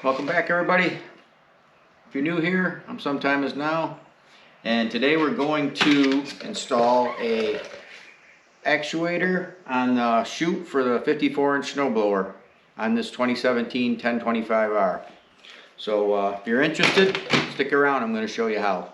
Welcome back, everybody. If you're new here, I'm Sometime Is Now, and today we're going to install a actuator on the chute for the 54-inch snowblower on this 2017 1025R. So if you're interested, stick around. I'm going to show you how.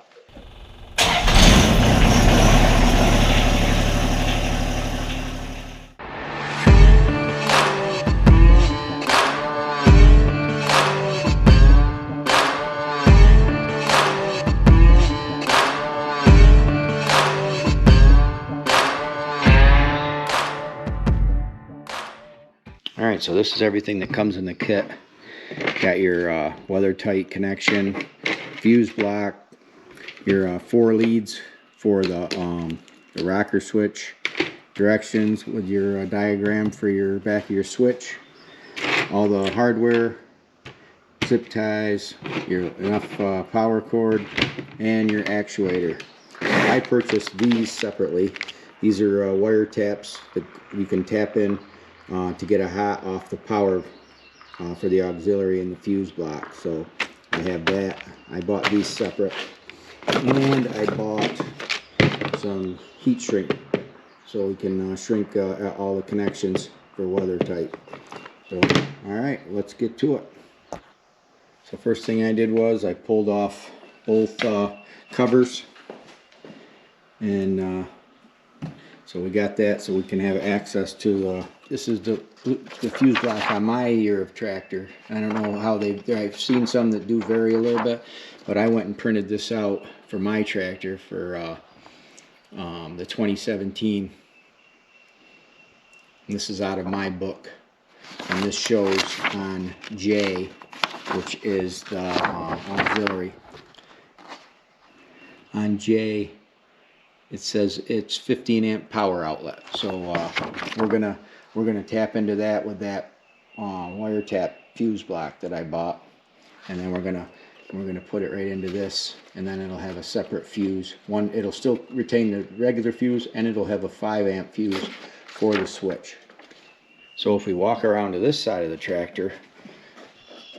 Alright, so this is everything that comes in the kit. Got your weather tight connection, fuse block, your 4 leads for the rocker switch, directions with your diagram for your back of your switch, all the hardware, zip ties, your enough power cord, and your actuator. I purchased these separately. These are wire taps that you can tap in to get a hot off the power for the auxiliary and the fuse block. So I have that. I bought these separate, and I bought some heat shrink so we can shrink all the connections for weather tight. So alright, let's get to it. So first thing I did was I pulled off both covers, and so we got that so we can have access to this is the fuse block on my year of tractor. I don't know how I've seen some that do vary a little bit, but I went and printed this out for my tractor for the 2017. And this is out of my book, and this shows on J, which is the auxiliary. On J it says it's 15 amp power outlet, so we're gonna tap into that with that wire tap fuse block that I bought, and then we're gonna put it right into this, and then it'll have a separate fuse. It'll still retain the regular fuse, and it'll have a 5 amp fuse for the switch. So if we walk around to this side of the tractor,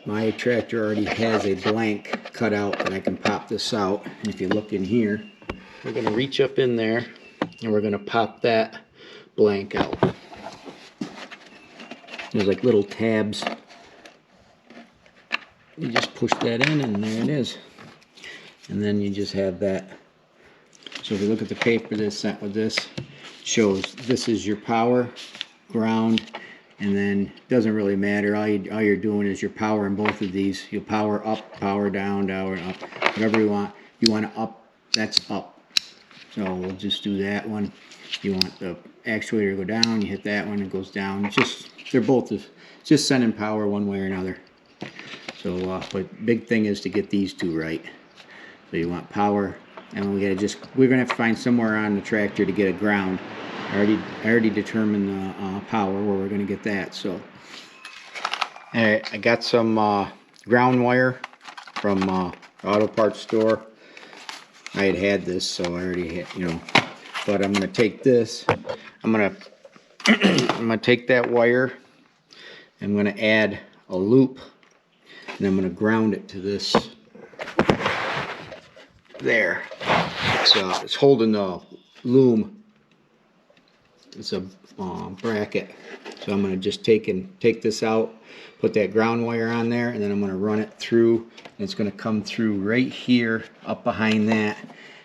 my tractor already has a blank cut out that I can pop this out, and if you look in here, we're going to reach up in there and we're going to pop that blank out. There's like little tabs. You just push that in and there it is. And then you just have that. So if you look at the paper that's sent with this, it shows this is your power, ground, and then it doesn't really matter. All you're doing is you're powering both of these. You'll power up, power down, down, up, whatever you want. You want to up, that's up. So we'll just do that one. You want the actuator to go down, you hit that one, it goes down. They're both just sending power one way or another. So but big thing is to get these two right. So you want power, and we're gonna have to find somewhere on the tractor to get a ground. I already determined the power where we're gonna get that. So all right, I got some ground wire from auto parts store. I had this, so I already had, but I'm gonna take this. I'm gonna take that wire. I'm gonna add a loop, and I'm gonna ground it to this there. So it's holding the loom. It's a bracket. So I'm gonna just take this out, put that ground wire on there, and then I'm gonna run it through. And it's gonna come through right here, up behind that,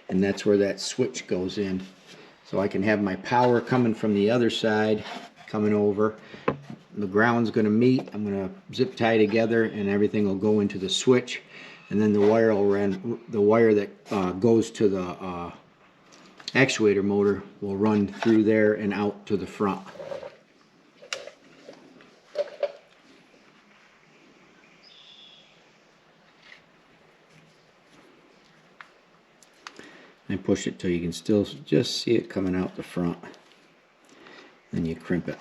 and that's where that switch goes in. So I can have my power coming from the other side, coming over. The ground's gonna meet. I'm gonna zip tie together, and everything will go into the switch. And then the wire will run. The wire that goes to the actuator motor will run through there and out to the front. And push it till you can still just see it coming out the front. Then you crimp it.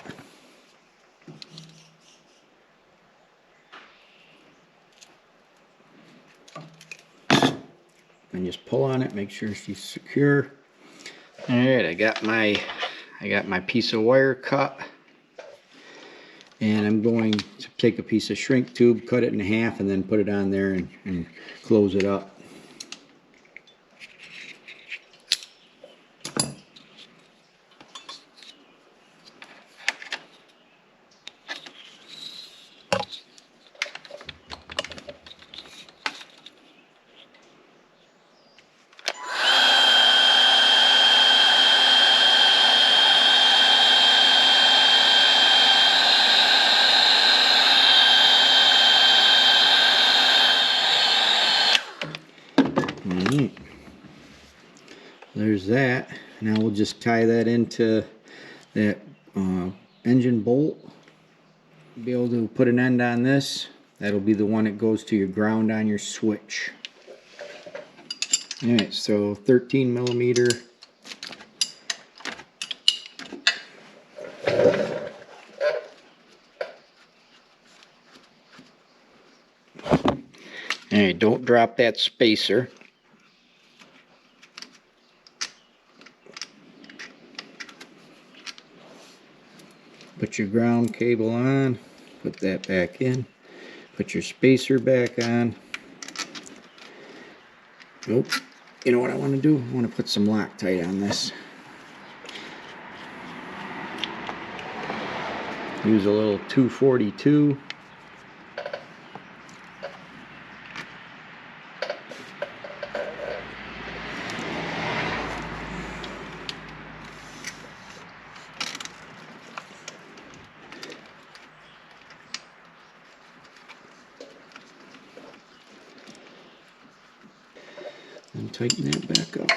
And just pull on it, make sure she's secure. All right, I got my piece of wire cut. And I'm going to take a piece of shrink tube, cut it in half, and then put it on there and close it up. Alright, there's that. Now we'll just tie that into that engine bolt. Be able to put an end on this. That'll be the one that goes to your ground on your switch. Alright, so 13 millimeter. Alright, don't drop that spacer. Put your ground cable on, put that back in, put your spacer back on. Nope. You know what I want to do? I want to put some Loctite on this. Use a little 242. And tighten that back up.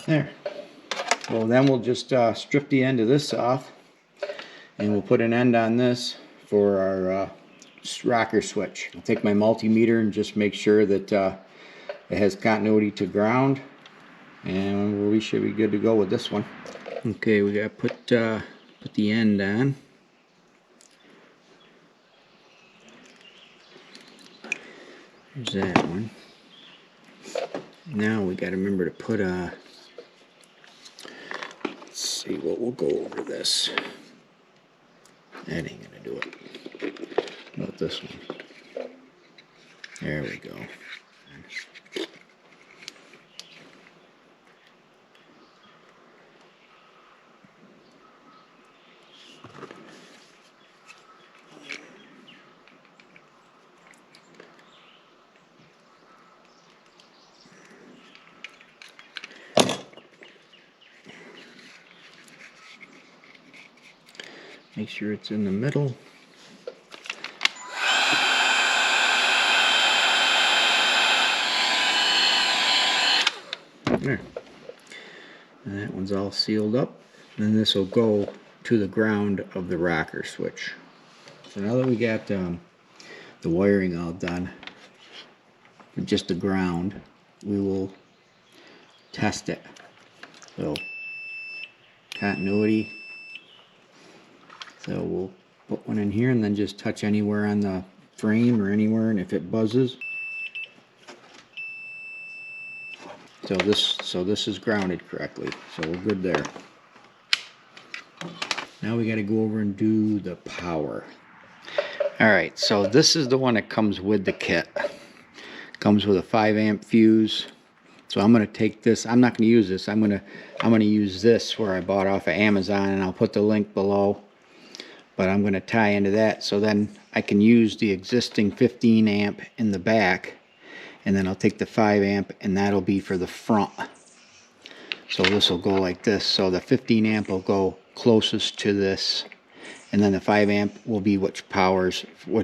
There. Well, then we'll just strip the end of this off, and we'll put an end on this for our rocker switch. I'll take my multimeter and just make sure that it has continuity to ground, and we should be good to go with this one. Okay, we gotta put the end on. There's that one. Now we gotta remember to put a. Let's see what we'll go over this. That ain't gonna do it. How about this one? There we go. Make sure it's in the middle. There. And that one's all sealed up. And then this will go to the ground of the rocker switch. So now that we got the wiring all done, with just the ground, we will test it. So continuity. So we'll put one in here and then just touch anywhere on the frame or anywhere, and if it buzzes. So this is grounded correctly, so we're good there. Now we got to go over and do the power. Alright, so this is the one that comes with the kit. Comes with a 5 amp fuse. So I'm going to take this. I'm not going to use this. I'm going to use this where I bought off of Amazon, and I'll put the link below. But I'm going to tie into that, so then I can use the existing 15 amp in the back, and then I'll take the 5 amp, and that'll be for the front. So this will go like this. So the 15 amp will go closest to this, and then the 5 amp will be which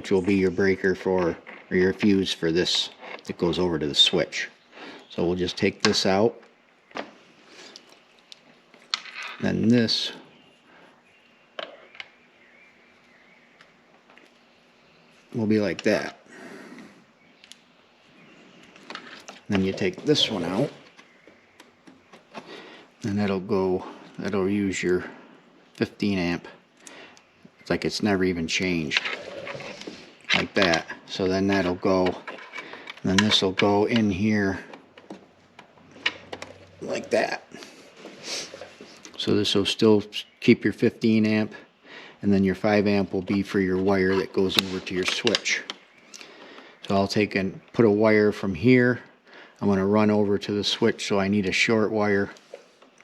will be your breaker for, or your fuse for this that goes over to the switch. So we'll just take this out. Then this will be like that. Then you take this one out, and that'll use your 15 amp. It's like it's never even changed. Like that. So then that'll go, then this will go in here like that. So this will still keep your 15 amp, and then your 5 amp will be for your wire that goes over to your switch. So I'll take and put a wire from here. I'm going to run over to the switch, so I need a short wire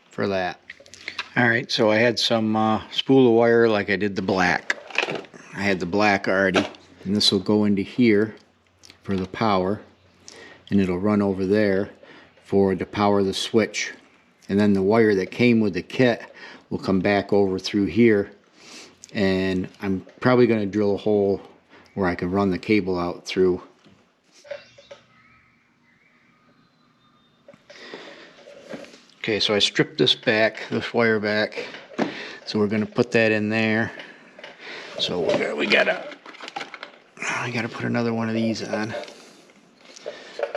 for that. Alright, so I had some spool of wire like I did the black. I had the black already, and this will go into here for the power, and it'll run over there for to power the switch. And then the wire that came with the kit will come back over through here, and I'm probably going to drill a hole where I can run the cable out through. Okay, so I stripped this wire back, so we're going to put that in there. So I gotta put another one of these on.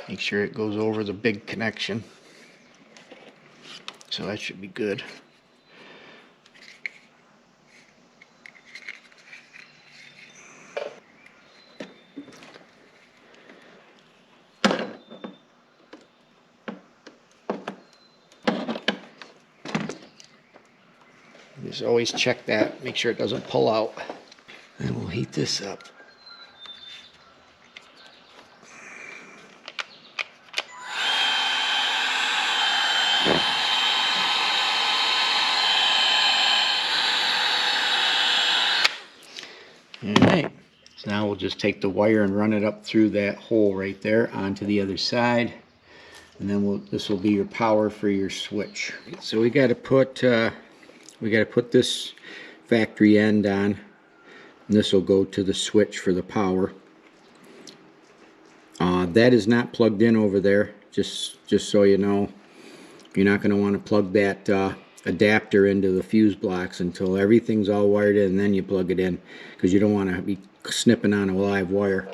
Make sure it goes over the big connection. So that should be good. Just always check that, make sure it doesn't pull out. And we'll heat this up. Alright, so now we'll just take the wire and run it up through that hole right there onto the other side, and then this will be your power for your switch. So we got to put this factory end on, and this will go to the switch for the power. That is not plugged in over there, just so you know. You're not going to want to plug that adapter into the fuse blocks until everything's all wired in, and then you plug it in, because you don't want to be snipping on a live wire.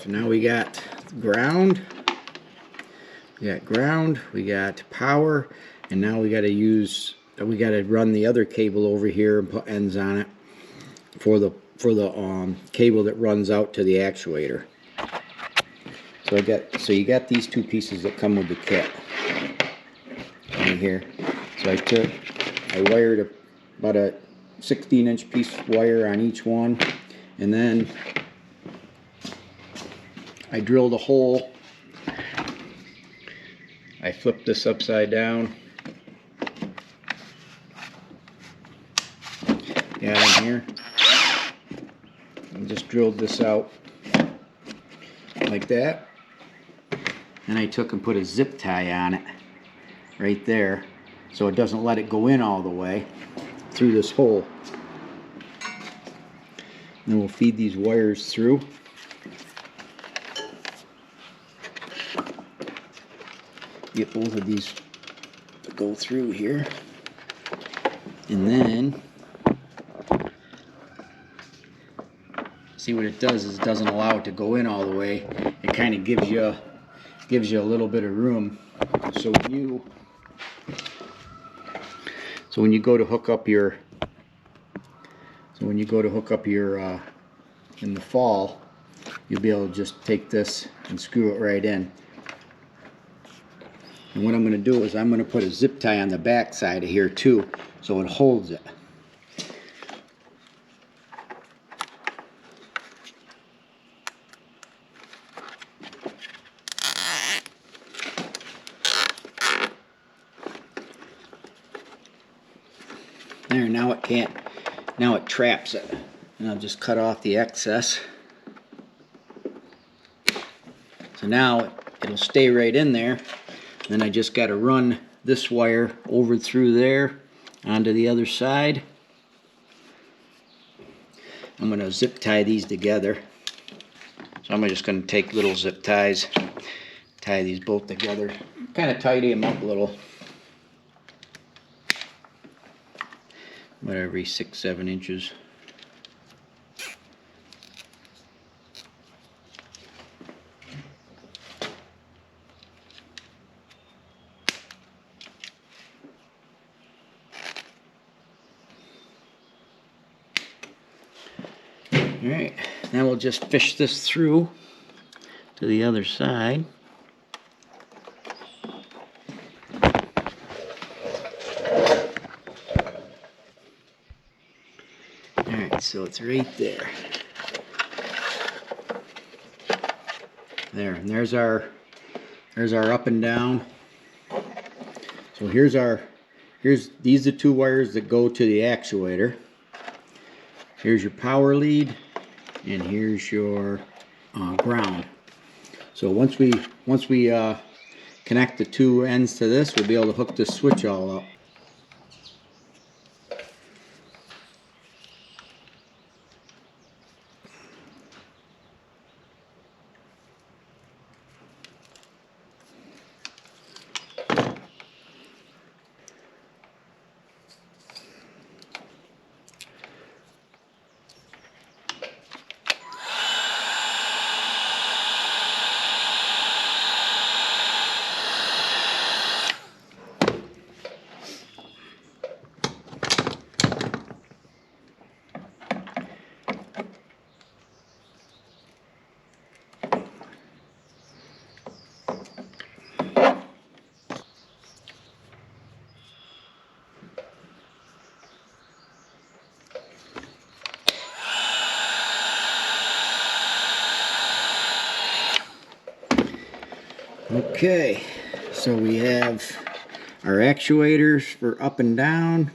So now we got ground, we got power, and now we got to run the other cable over here and put ends on it for the cable that runs out to the actuator. So you got these two pieces that come with the kit right here. So I wired about a 16-inch piece of wire on each one, and then I drilled a hole. I flipped this upside down. Got in here. And just drilled this out like that. And I took and put a zip tie on it right there, so it doesn't let it go in all the way through this hole. Then we'll feed these wires through. Get both of these to go through here, and then see what it does is it doesn't allow it to go in all the way. It kind of gives you a little bit of room. So when you go to hook up your in the fall, you'll be able to just take this and screw it right in. And what I'm going to do is I'm going to put a zip tie on the back side of here too, so it holds it. There, now it traps it. And I'll just cut off the excess. So now it'll stay right in there. Then I just got to run this wire over through there onto the other side. I'm going to zip tie these together. So I'm just going to take little zip ties, tie these both together, kind of tidy them up a little. About every 6-7 inches. Alright, now we'll just fish this through to the other side. Alright, so it's right there. There, and there's our up and down. So these are the two wires that go to the actuator. Here's your power lead, and here's your ground. So once we connect the two ends to this, we'll be able to hook this switch all up. Okay, so we have our actuators for up and down,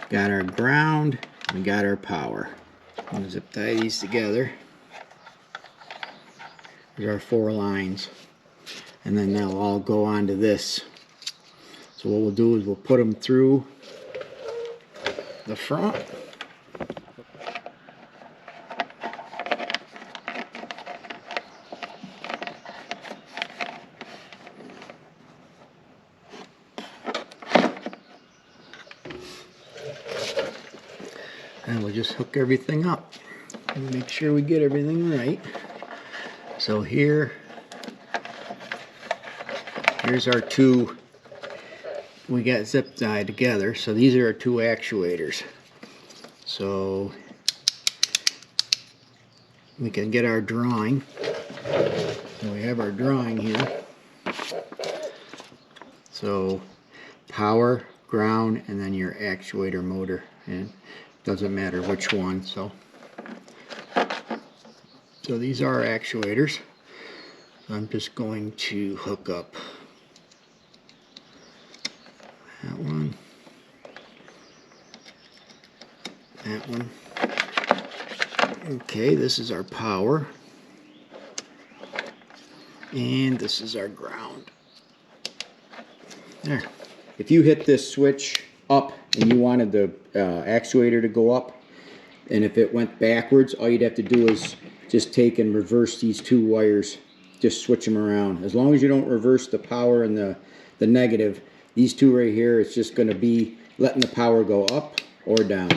got our ground, we got our power. I'm going to zip tie these together. There's our 4 lines, and then they'll all go onto this. So what we'll do is we'll put them through the front. And we'll just hook everything up and make sure we get everything right. So here's our two, we got zip tied together. So these are our two actuators. So we can get our drawing. So we have our drawing here. So power, ground, and then your actuator motor. And doesn't matter which one. So these are our actuators. I'm just going to hook up that one, that one. Okay, this is our power, and this is our ground. There. If you hit this switch up and you wanted the actuator to go up, and if it went backwards, all you'd have to do is just take and reverse these two wires, just switch them around. As long as you don't reverse the power and the negative, these two right here, it's just going to be letting the power go up or down.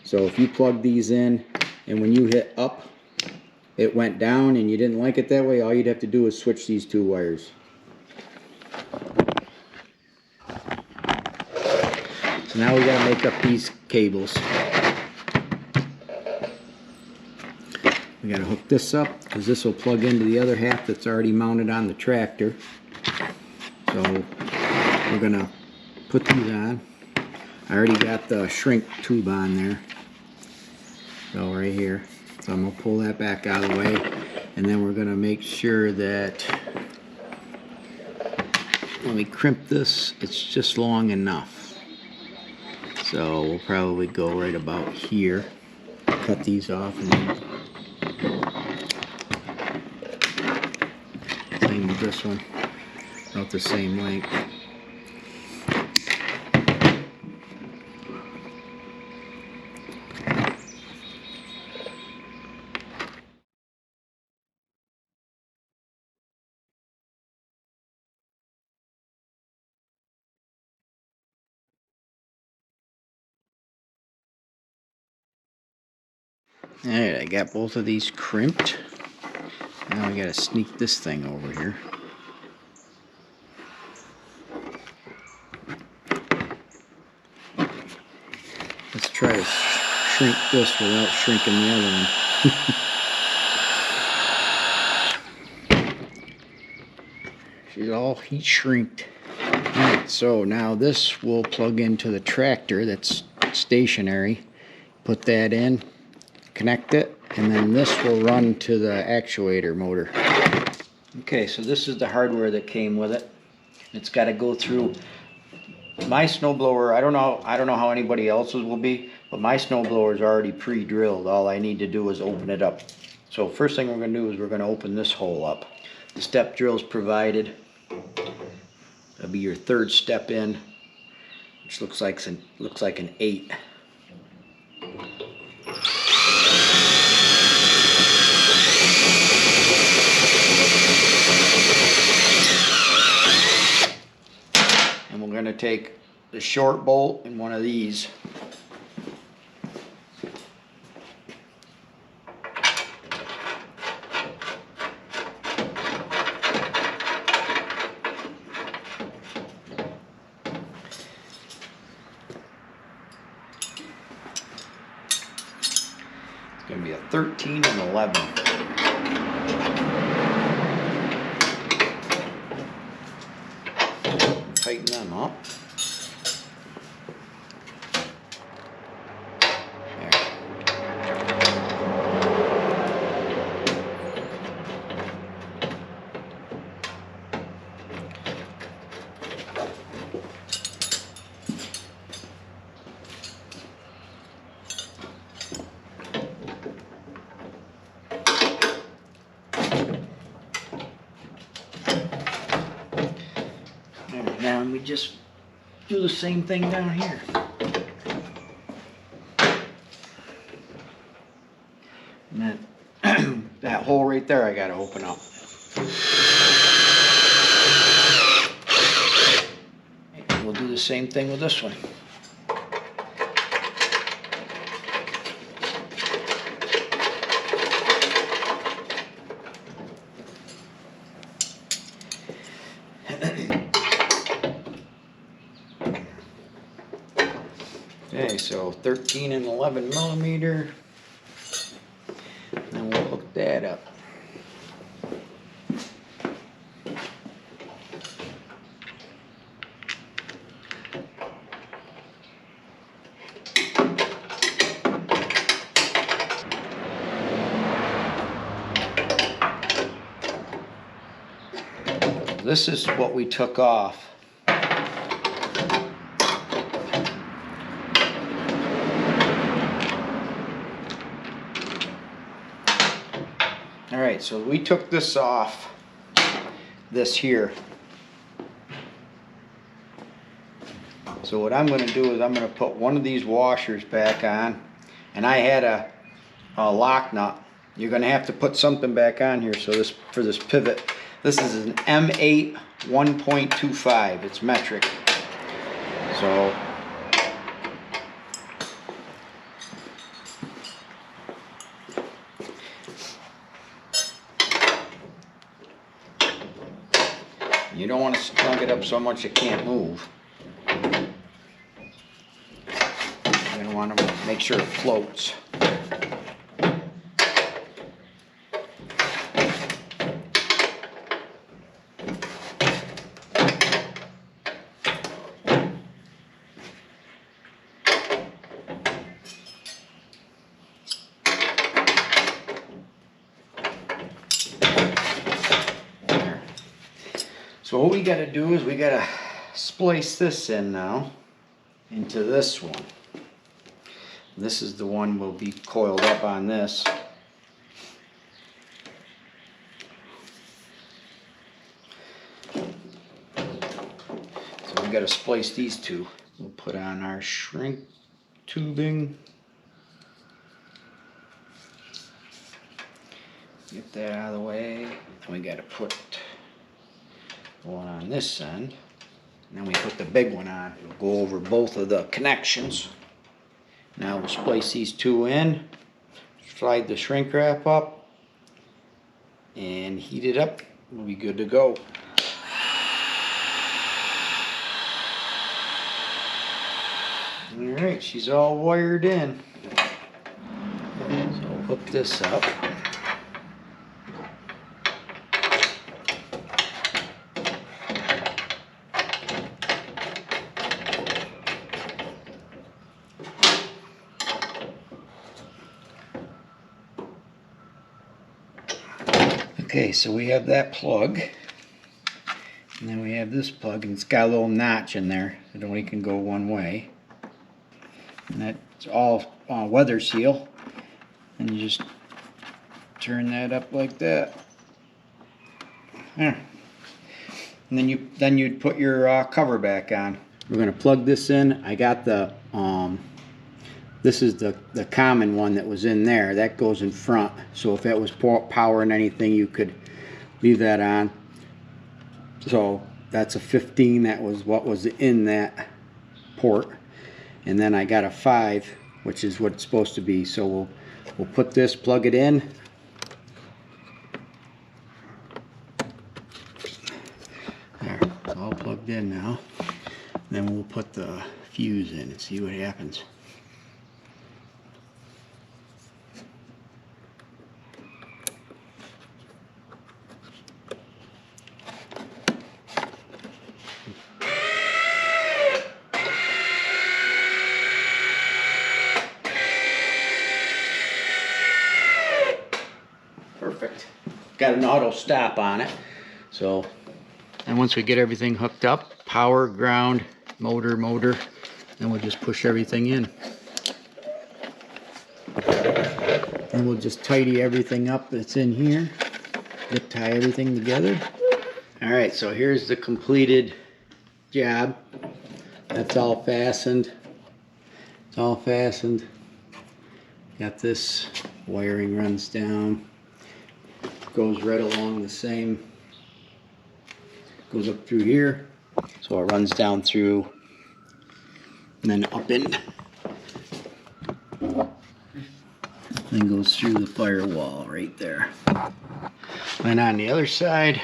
So if you plug these in and when you hit up it went down and you didn't like it that way, all you'd have to do is switch these two wires. So now we got to make up these cables. We got to hook this up because this will plug into the other half that's already mounted on the tractor. So we're going to put these on. I already got the shrink tube on there. So right here. So I'm going to pull that back out of the way, and then we're going to make sure that when we crimp this, it's just long enough. So we'll probably go right about here. Cut these off and then this one, about the same length. Alright, I got both of these crimped. Now I gotta sneak this thing over here. Let's try to shrink this without shrinking the other one. She's all heat shrinked. Alright, so now this will plug into the tractor that's stationary. Put that in, connect it, and then this will run to the actuator motor. Okay, so this is the hardware that came with it. It's got to go through my snowblower. I don't know how anybody else's will be, but my snowblower is already pre-drilled. All I need to do is open it up. So first thing we're going to do is we're going to open this hole up. The step drill is provided. That'll be your third step in, which looks like an 8. And we're going to take the short bolt in one of these. It's going to be a 13 and 11. Tighten them up. Now we just do the same thing down here. And then that hole right there I gotta open up. And we'll do the same thing with this one. Okay, so 13 and 11 millimeter. And we'll hook that up. This is what we took off. Alright, so we took this off, this here. So what I'm going to do is I'm going to put one of these washers back on, and I had a lock nut. You're going to have to put something back on here. So this, for this pivot, this is an M8 1.25. It's metric. So you don't want to snug it up so much it can't move. You're going to want to make sure it floats. So what we got to do is we got to splice this in now into this one. This is the one will be coiled up on this. got to splice these two. We'll put on our shrink tubing. Get that out of the way. And we got to put one on this end. And then we put the big one on. We'll go over both of the connections. Now we'll splice these two in. Slide the shrink wrap up. And heat it up. We'll be good to go. Alright, she's all wired in. So I'll hook this up. Okay, so we have that plug. And then we have this plug, and it's got a little notch in there. It only can go one way. And that's all weather seal, and you just turn that up like that. There. And then you'd put your cover back on. We're gonna plug this in. I got the this is the common one that was in there. That goes in front. So if that was powering anything, you could leave that on. So that's a 15. That was what was in that port. And then I got a 5, which is what it's supposed to be. So we'll put this, plug it in. There, it's all plugged in now. And then we'll put the fuse in and see what happens. Perfect. Got an auto stop on it. So, and once we get everything hooked up, power, ground, motor, then we'll just push everything in. And we'll just tidy everything up that's in here. Zip tie everything together. Alright, so here's the completed job. That's all fastened. It's all fastened. Got this wiring runs down. Goes right along the same, goes up through here, so it runs down through and then up in, then goes through the firewall right there. And on the other side,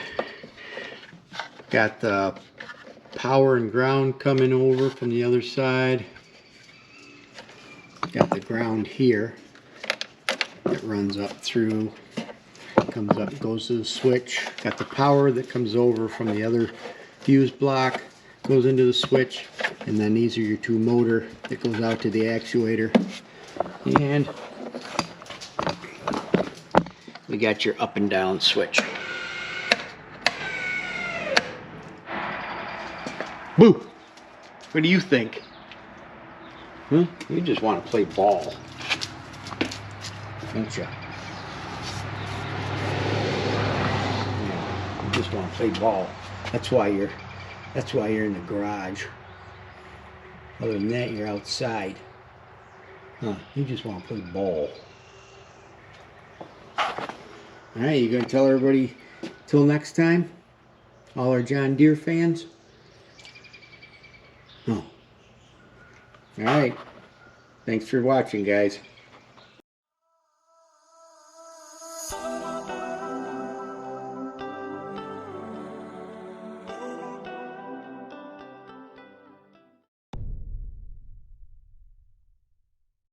got the power and ground coming over from the other side. Got the ground here that runs up through, comes up, goes to the switch. Got the power that comes over from the other fuse block, goes into the switch, and then these are your two motor that goes out to the actuator. And we got your up and down switch. Boo! What do you think? Huh? You just want to play ball, don't you? Just want to play ball. That's why you're in the garage. Other than that, you're outside. Huh? You just want to play ball. All right, you gonna tell everybody till next time? All our John Deere fans? Oh. All right. Thanks for watching, guys.